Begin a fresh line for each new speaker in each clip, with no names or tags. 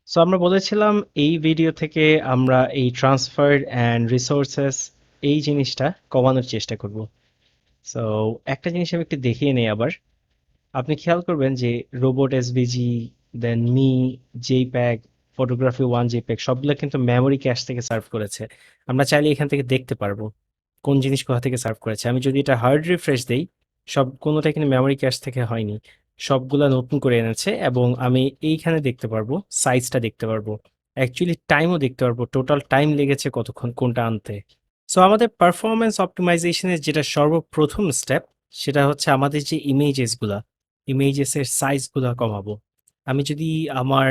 So আমরা বলেছিলাম এই ভিডিও থেকে আমরা এই ট্রান্সফার অ্যান্ড রিসোর্সেস এই জিনিসটা কমানোর চেষ্টা করব। সো একটা জিনিস আমি একটু দেখিয়ে নেই আবার। আপনি খেয়াল করবেন যে রোবট এসভিজি, দেন মি, জেপ্যাগ, ফটোগ্রাফি ওয়ান জেপ্যাগ সবগুলো কিন্তু মেমোরি ক্যাশ থেকে সার্ভ করেছে। আমরা চাইলে এখান থেকে দেখতে পারবো কোন জিনিস কোথা থেকে সার্ভ করেছে। আমি যদি এটা হার্ড রিফ্রেশ দেই, সব কোনোটাই কিন্তু মেমোরি ক্যাশ থেকে হয়নি, সবগুলা নতুন করে এনেছে। এবং আমি এইখানে দেখতে পারবো, সাইজটা দেখতে পারবো, অ্যাকচুয়ালি টাইমও দেখতে পারবো, টোটাল টাইম লেগেছে কতক্ষণ কোনটা আনতে। সো আমাদের পারফরমেন্স অপটিমাইজেশনের যেটা সর্বপ্রথম স্টেপ, সেটা হচ্ছে আমাদের যে ইমেজেসগুলা, ইমেজেসের সাইজগুলা কমাবো। আমি যদি আমার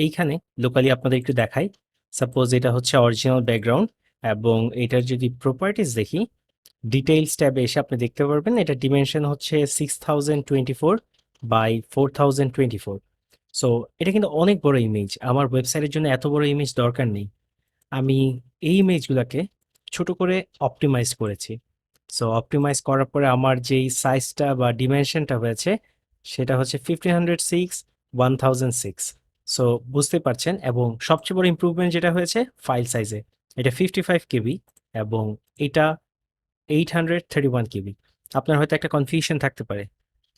এইখানে লোকালি আপনাদের একটু দেখাই, সাপোজ এটা হচ্ছে অরিজিনাল ব্যাকগ্রাউন্ড, এবং এটার যদি প্রপার্টিস দেখি, ডিটেইলস ট্যাবে এসে আপনি দেখতে পারবেন এটা ডিমেনশন হচ্ছে 6024 বাই 4024। সো এটা কিন্তু অনেক বড় ইমেজ, আমার ওয়েবসাইটের জন্য এত বড় ইমেজ দরকার নেই। আমি এই ইমেজগুলোকে ছোট করে অপটিমাইজ করেছি। সো অপটিমাইজ করার পরে আমার যেই সাইজটা বা ডিমেনশনটা হয়েছে, সেটা হচ্ছে 1506 1006। সো বুঝতে পারছেন। এবং সবচেয়ে বড় ইমপ্রুভমেন্ট যেটা হয়েছে ফাইল সাইজে, এটা 55 কেবি এবং এটা 831 কেবি। আপনার হয়তো একটা কনফিউশন থাকতে পারে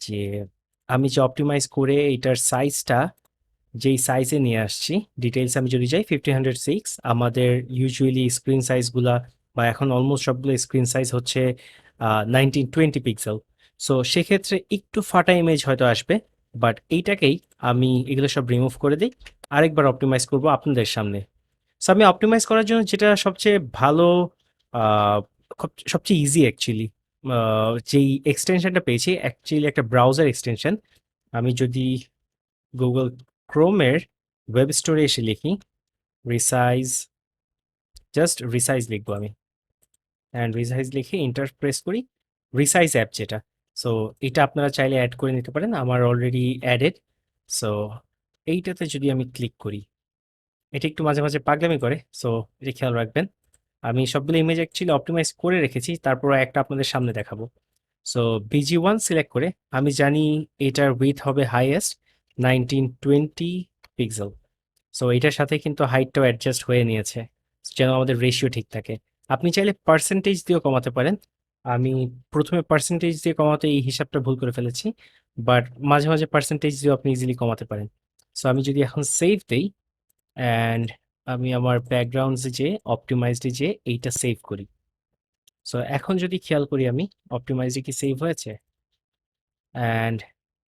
যে আমি যে অপটিমাইজ করে এটার সাইজটা যেই সাইজে নিয়ে আসছি, ডিটেইলস আমি যদি যাই 1506, আমাদের ইউজুয়ালি স্ক্রিন সাইজগুলা বা এখন অলমোস্ট সবগুলো স্ক্রিন সাইজ হচ্ছে 1920 পিক্সেল। সো সেক্ষেত্রে একটু ফাটা ইমেজ হয়তো আসবে, বাট এইটাকেই আমি এগুলো সব রিমুভ করে দিই, আরেকবার অপটিমাইজ করব আপনাদের সামনে। সো আমি অপটিমাইজ করার জন্য যেটা সবচেয়ে ভালো, আহ, সবচেয়ে ইজি অ্যাকচুয়ালি, যেই এক্সটেনশনটা পেয়েছি অ্যাকচুয়ালি একটা ব্রাউজার এক্সটেনশন। আমি যদি গুগল ক্রোমের ওয়েব স্টোরে এসে লিখি রিসাইজ, জাস্ট রিসাইজ লিখবো আমি, অ্যান্ড রিসাইজ লিখে ইন্টার প্রেস করি, রিসাইজ অ্যাপ যেটা। সো এটা আপনারা চাইলে অ্যাড করে নিতে পারেন, আমার অলরেডি অ্যাডেড। সো এইটাতে যদি আমি ক্লিক করি, এটা একটু মাঝে মাঝে পাগলামি করে, সো এটা খেয়াল রাখবেন। আমি সবগুলো ইমেজ অ্যাকচুয়ালি অপটিমাইজ করে রেখেছি, তারপর একটা আপনাদের সামনে দেখাবো। সো BG1 সিলেক্ট করে আমি জানি এটার উইথ হবে হাইয়েস্ট 1920 পিক্সেল। সো এটার সাথে কিন্তু হাইটটাও অ্যাডজাস্ট হয়ে নিয়েছে, যেন আমাদের রেশিও ঠিক থাকে। আপনি চাইলে পার্সেন্টেজ দিয়েও কমাতে পারেন। আমি প্রথমে পার্সেন্টেজ দিয়ে কমাতে এই হিসাবটা ভুল করে ফেলেছি, বাট মাঝে মাঝে পার্সেন্টেজ দিয়েও আপনি ইজিলি কমাতে পারেন। সো আমি যদি এখন সেভ দেই, অ্যান্ড আমি আমার ব্যাকগ্রাউন্ডসে যে অপটিমাইজডে যে এইটা সেভ করি। সো এখন যদি খেয়াল করি আমি অপটিমাইজে কি সেভ হয়েছে, অ্যান্ড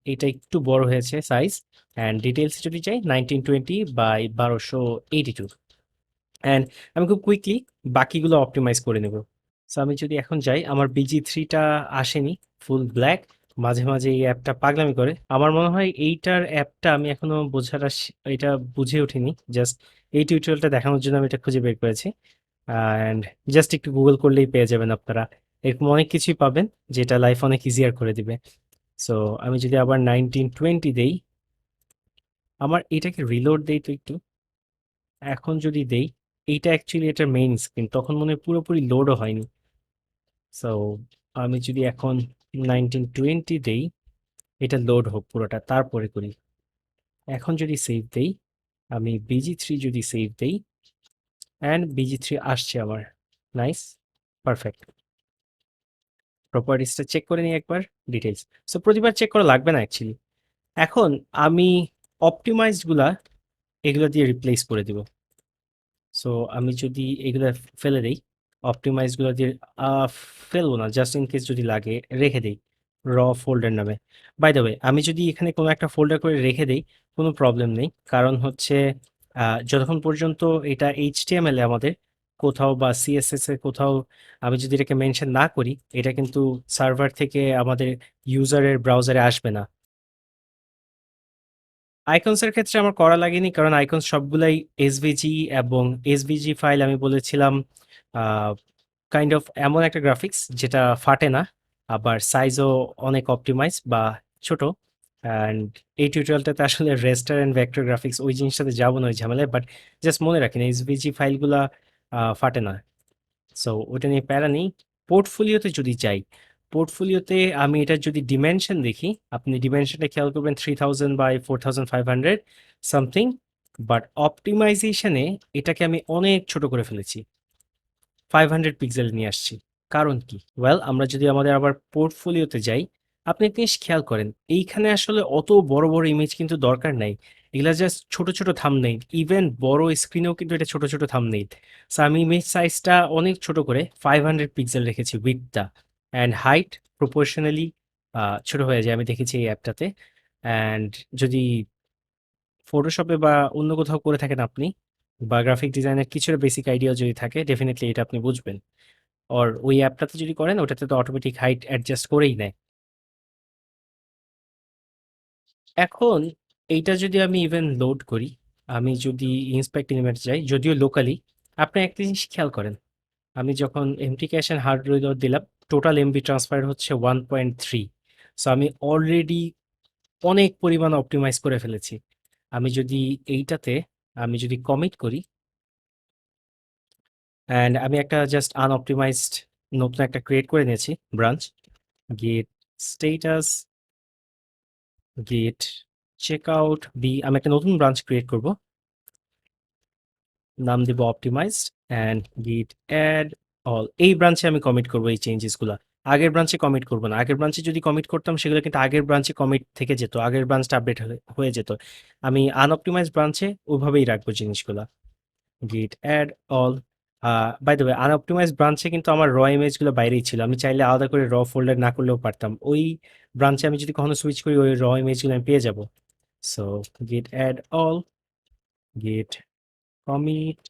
এটা একটু বড় হয়েছে সাইজ। অ্যান্ড ডিটেলস যদি যাই 1920 বাই 1282, অ্যান্ড আমি খুব কুইকলি বাকিগুলো অপটিমাইজ করে নেব। সো আমি যদি এখন যাই, আমার BG3টা আসেনি, ফুল ব্ল্যাক। মাঝে মাঝে এই অ্যাপটা পাগলামি করে, আমার মনে হয় এইটার অ্যাপটা আমি এখনো বোঝাটা এটা বুঝে ওঠিনি। জাস্ট এই টিউটোরিয়ালটা দেখানোর জন্য আমি এটা খুঁজে বের করেছি, অ্যান্ড জাস্ট একটু গুগল করলেই পেয়ে যাবেন আপনারা। এরকম অনেক কিছুই পাবেন যেটা লাইফ অনেক ইজিয়ার করে দিবে। সো আমি যদি আবার 1920 দেই, আমার এটাকে রিলোড দেই তো একটু, এখন যদি দেই, এইটা অ্যাকচুয়ালি এটার মেইন স্ক্রিন, তখন মনে হয় পুরোপুরি লোডও হয়নি। সো আমি যদি এখন 1920 দেই, এটা লোড হোক পুরোটা, তারপরে করি। এখন যদি সেভ দেই, আমি BG3 যদি সেভ দেই, অ্যান্ড BG3 আসছে আমার, নাইস, পারফেক্ট। প্রপার্টিসটা চেক করে নিই একবার, ডিটেলস। সো প্রতিবার চেক করা লাগবে না অ্যাকচুয়ালি। এখন আমি অপটিমাইজড গুলা এগুলো দিয়ে রিপ্লেস করে দিব। সো আমি যদি এগুলো ফেলে দেই, অপটিমাইজ গুলো দিয়ে আহ, ফেলবো না, জাস্ট ইন কেস যদি লাগে রেখে দেই র ফোল্ডার নামে। বাই দ্য ওয়ে, আমি যদি এখানে কোনো একটা ফোল্ডার করে রেখে দেই, কোনো প্রবলেম নেই, কারণ হচ্ছে যতক্ষণ পর্যন্ত এটা HTML এ আমাদের কোথাও বা CSS এ কোথাও আমি যদি এটাকে মেনশন না করি, এটা কিন্তু সার্ভার থেকে আমাদের ইউজারের ব্রাউজারে আসবে না। আইকনসের ক্ষেত্রে আমার করা লাগেনি, কারণ আইকনস সবগুলাই এসভিজি, এবং এসভিজি ফাইল আমি বলেছিলাম কাইন্ড অফ এমন একটা গ্রাফিক্স যেটা ফাটে না, আবার সাইজও অনেক অপটিমাইজ বা ছোট। অ্যান্ড এই টিউটোরিয়ালটাতে আসলে রেস্টার অ্যান্ড ভেক্টর গ্রাফিক্স ওই জিনিসটাতে যাবো না ওই ঝামেলায়, বাট জাস্ট মনে রাখেন এসভিজি ফাইলগুলা ফাটে না। সো ওটা নিয়ে প্যারা নেই। পোর্টফোলিওতে যদি যাই, পোর্টফোলিওতে আমি এটার যদি ডিমেনশন দেখি, আপনি ডিমেনশনটা খেয়াল করবেন 3000 বাই 4500 সামথিং। বাট অপটিমাইজেশনে এটাকে আমি অনেক ছোট করে ফেলেছি, 500 পিক্সেল নিয়ে আসছি। কারণ কি? ওয়েল, আমরা যদি আমাদের আবার পোর্টফোলিওতে যাই, আপনি একটা জিনিস খেয়াল করেন, এইখানে আসলে অত বড় বড় ইমেজ কিন্তু দরকার নাই। এগুলা জাস্ট ছোট ছোট থাম্বনেইল, ইভেন বড় স্ক্রিনেও কিন্তু এটা ছোট ছোট থাম্বনেইল। সো আমি ইমেজ সাইজটা অনেক ছোট করে 500 পিক্সেল রেখেছি, উইডথটা অ্যান্ড হাইট প্রপোর্শনালি ছোট হয়ে যায়, আমি দেখেছি এই অ্যাপটাতে। অ্যান্ড যদি ফটোশপে বা অন্য কোথাও করে থাকেন আপনি, বা গ্রাফিক ডিজাইনের কিছুটা বেসিক আইডিয়া যদি থাকে, ডেফিনেটলি এটা আপনি বুঝবেন। ওর ওই অ্যাপটাতে যদি করেন, ওটাতে তো অটোমেটিক হাইট অ্যাডজাস্ট করেই নেয়। এখন এইটা যদি আমি ইভেন লোড করি, আমি যদি ইন্সপেক্ট এলিমেন্ট যাই, যদিও লোকালি, আপনি একটা জিনিস খেয়াল করেন, আমি যখন empty cache and hard reload দিলাম, টোটাল এমবি ট্রান্সফার হচ্ছে 1.3। সো আমি অলরেডি অনেক পরিমাণ অপটিমাইজ করে ফেলেছি। আমি যদি এইটাতে আমি যদি কমিট করি, অ্যান্ড আমি একটা জাস্ট আনঅপটিমাইজড নতুন একটা ক্রিয়েট করে নিয়েছি branch, git status, git checkout B, আমি একটা নতুন ব্রাঞ্চ ক্রিয়েট করব, নাম দিব optimized, and git add all. এই ব্রাঞ্চে আমি কমিট করব এই চেঞ্জেসগুলো, আগের ব্রাঞ্চে কমিট করব না। আগের ব্রাঞ্চে যদি কমিট করতাম, সেগুলো কিন্তু আগের ব্রাঞ্চে কমিট থেকে যেত, আগের ব্রাঞ্চটা আপডেট হয়ে যেত। আমি আনঅপটিমাইজ ব্রাঞ্চে ওইভাবেই রাখবো জিনিসগুলো, git add all. By the way, unoptimize ব্রাঞ্চে কিন্তু আমার র ইমেজগুলো বাইরেই ছিল, আমি চাইলে আলাদা করে র ফোল্ডার না করলেও পারতাম। ওই ব্রাঞ্চে আমি যদি কখনো সুইচ করি, ওই র ইমেজগুলো আমি পেয়ে যাব। So git add all, git commit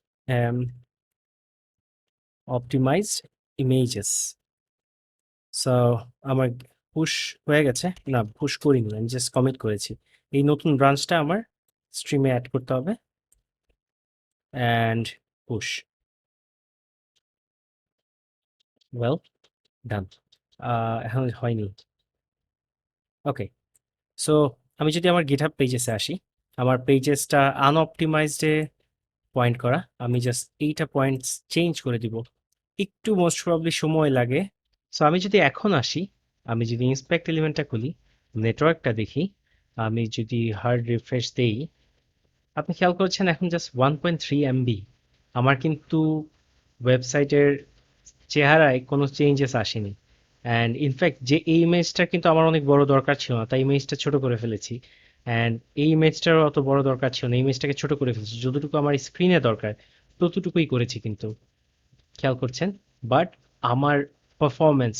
optimized images. So আমার পুশ হয়ে গেছে, না পুশ করিনি, আমি জাস্ট কমিট করেছি। এই নতুন ব্রাঞ্চটা আমার স্ট্রিমে অ্যাড করতে হবে, অ্যান্ড পুশ। ওয়েল, ডান। এখন হয়নি। ওকে, সো আমি যদি আমার গিটহাব পেজেসে আসি, আমার পেজেসটা আনঅপটিমাইজডে পয়েন্ট করা, আমি জাস্ট এইটা পয়েন্টস চেঞ্জ করে দিব, একটু মোস্ট প্রবাবলি সময় লাগে। সো আমি যদি এখন আসি, আমি যদি ইন্সপেক্ট এলিমেন্টটা খুলি, নেটওয়ার্কটা দেখি, আমি যদি হার্ড রিফ্রেশ দেই, আপনি খেয়াল করছেন এখন জাস্ট 1.3 MB। আমার কিন্তু ওয়েবসাইটের চেহারায় কোনো চেঞ্জেস আসেনি। অ্যান্ড ইনফ্যাক্ট যে এই ইমেজটা কিন্তু আমার অনেক বড় দরকার ছিল না, তাই ইমেজটা ছোট করে ফেলেছি। অ্যান্ড এই ইমেজটারও অত বড় দরকার ছিল না, ইমেজটাকে ছোট করে ফেলেছি, যতটুকু আমার স্ক্রিনে দরকার ততটুকুই করেছি কিন্তু, খেয়াল করছেন। বাট আমার পারফরমেন্স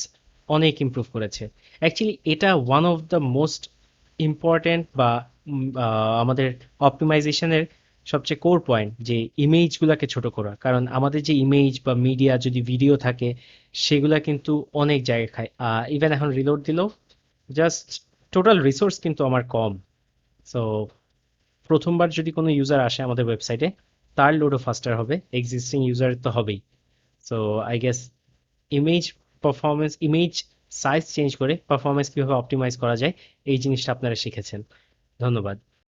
অনেক ইমপ্রুভ করেছে। অ্যাকচুয়ালি এটা one of the most important, বা আমাদের অপটিমাইজেশনের সবচেয়ে কোর পয়েন্ট, যে ইমেজগুলোকে ছোট করা। কারণ আমাদের যে ইমেজ বা মিডিয়া যদি ভিডিও থাকে, সেগুলা কিন্তু অনেক জায়গা খায়। ইভেন এখন রিলোড দিলেও জাস্ট টোটাল রিসোর্স কিন্তু আমার কম। সো প্রথমবার যদি কোনো ইউজার আসে আমাদের ওয়েবসাইটে, তার লোডও ফাস্টার হবে, এক্সিস্টিং ইউজার তো হবেই। So I guess image performance, image size change করে পারফরমেন্স কিভাবে অপটিমাইজ করা যায়, এই জিনিসটা আপনারা শিখেছেন। ধন্যবাদ।